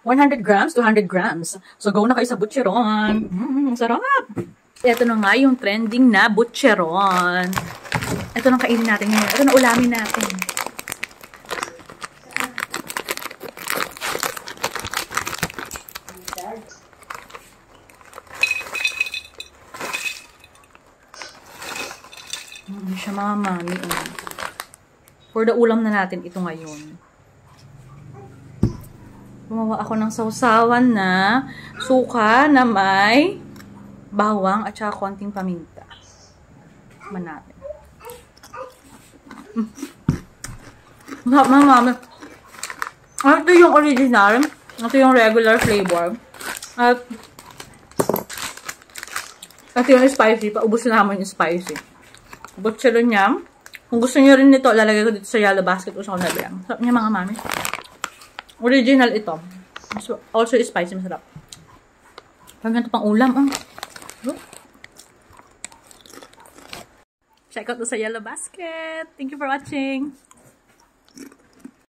100 grams, 200 grams. So, go na kayo sa butcheron. Sarap! Ito na nga yung trending na butcheron. Ito na kainin natin ngayon. Ito na ulamin natin. Hindi siya mga mami. For the ulam na natin ito ngayon. Gumawa ako ng sausawan na suka na may bawang at saka konting paminta. Man natin. Mama. Ito yung original. Ito yung regular flavor. At ito yung spicy. Paubos na naman yung spicy. Butcheron niya. Kung gusto niyo rin nito, lalagay ko dito sa yellow basket o sa kanabilang. Sarap niya mga mami. Original ito. Also spicy, masarap. Pag ganito pang ulam, Check out to sa yellow basket. Thank you for watching.